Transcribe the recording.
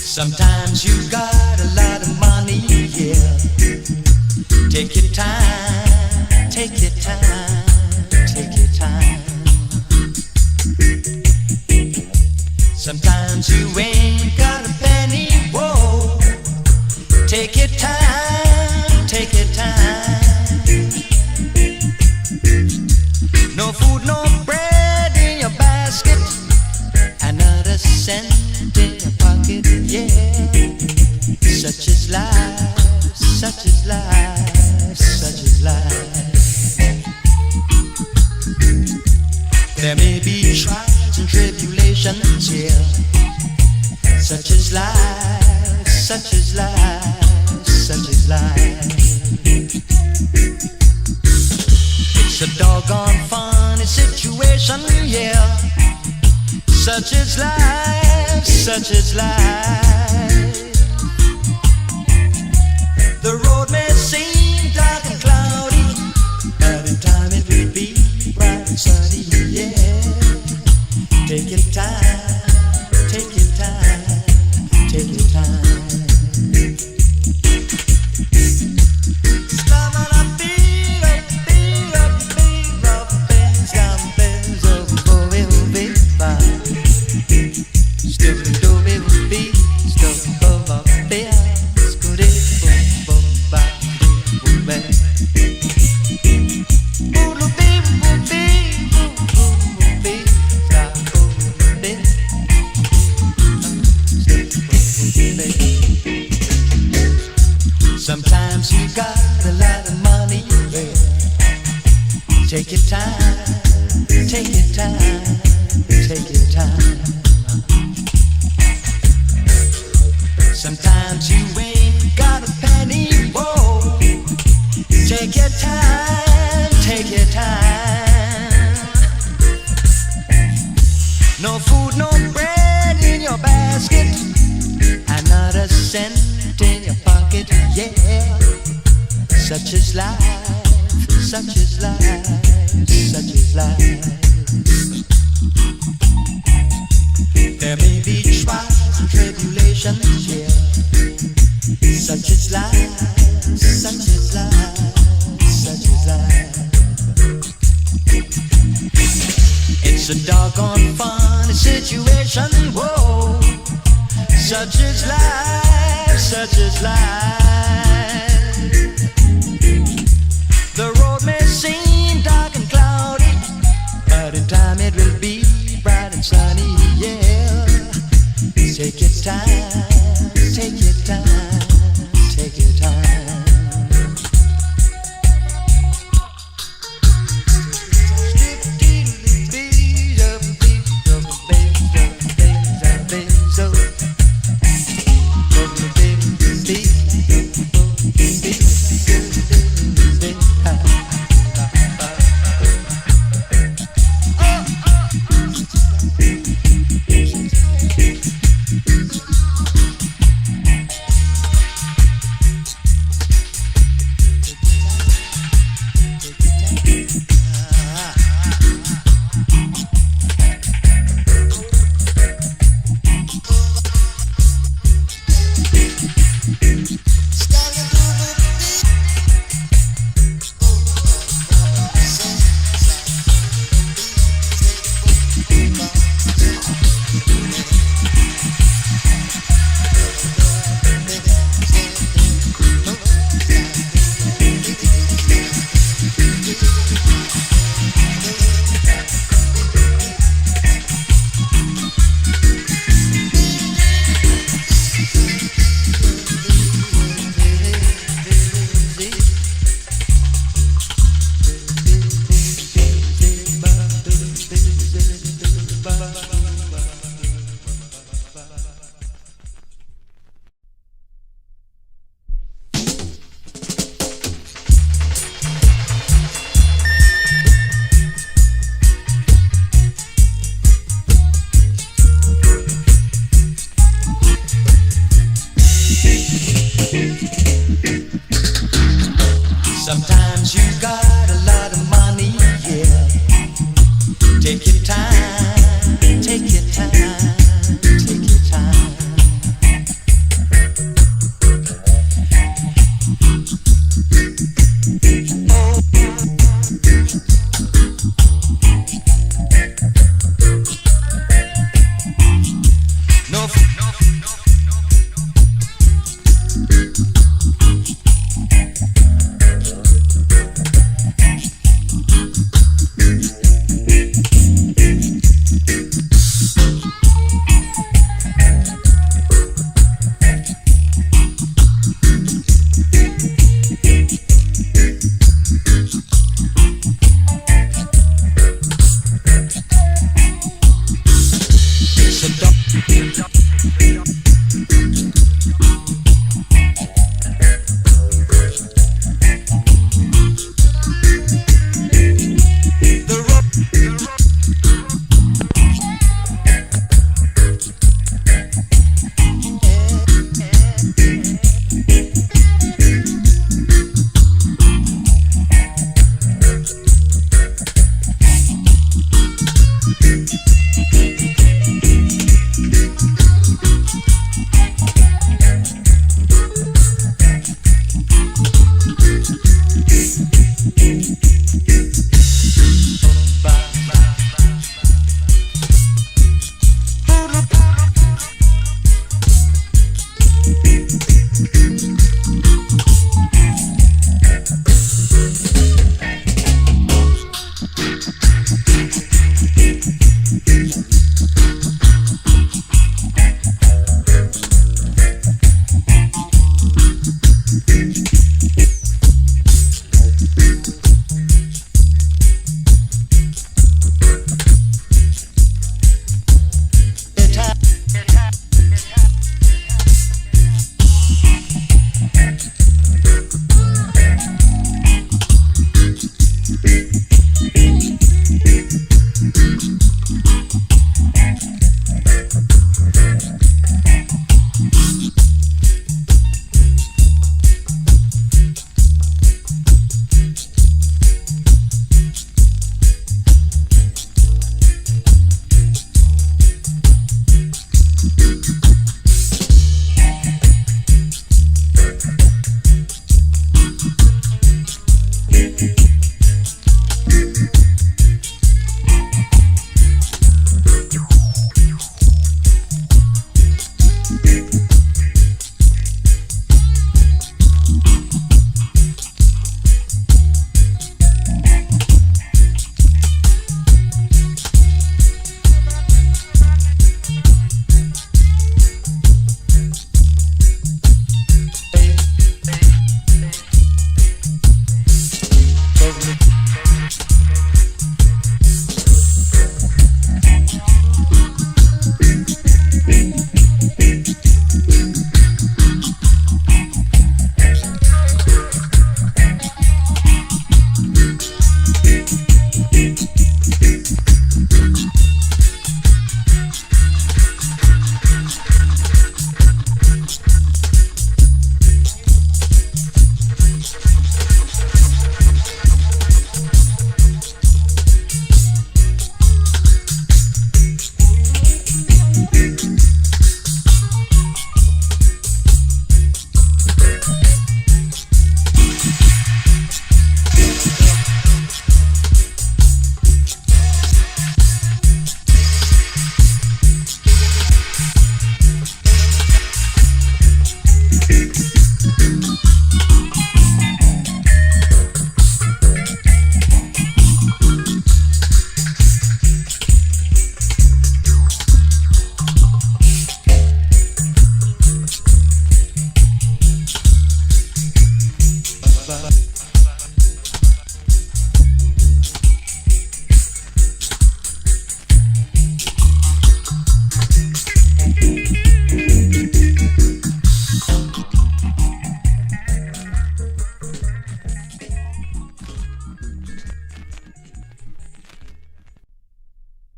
Sometimes you got a lot of money, yeah. Take your time, take your time, take your time. Sometimes you ain't got a penny, whoa. Take your time, take your time. No food, no bread in your basket, another cent in your pocket, yeah. Such is life, such is life, such is life. There may be trials and tribulations, yeah. Such is life, such is life, such is life. It's a doggone funny situation, yeah. Such is life, such is life. The road may seem dark and cloudy, but in time it will be bright and sunny, yeah. Take your time, take your time, take your time. Sometimes you got a lot of money, yeah. Take your time, take your time, take your time. Sometimes you ain't got a penny, whoa. Take your time, take your time. No food, no bread in your basket, another cent in your pocket, yeah. Such is life, such is life, such is life. There may be trials and tribulations, yeah. Such is life, such is life, such is life. It's a doggone funny situation, whoa. Such is life, such is life. The road may seem dark and cloudy, but in time it will be bright and sunny, yeah. Take your time, take your time, take your time. Take your time, take your time.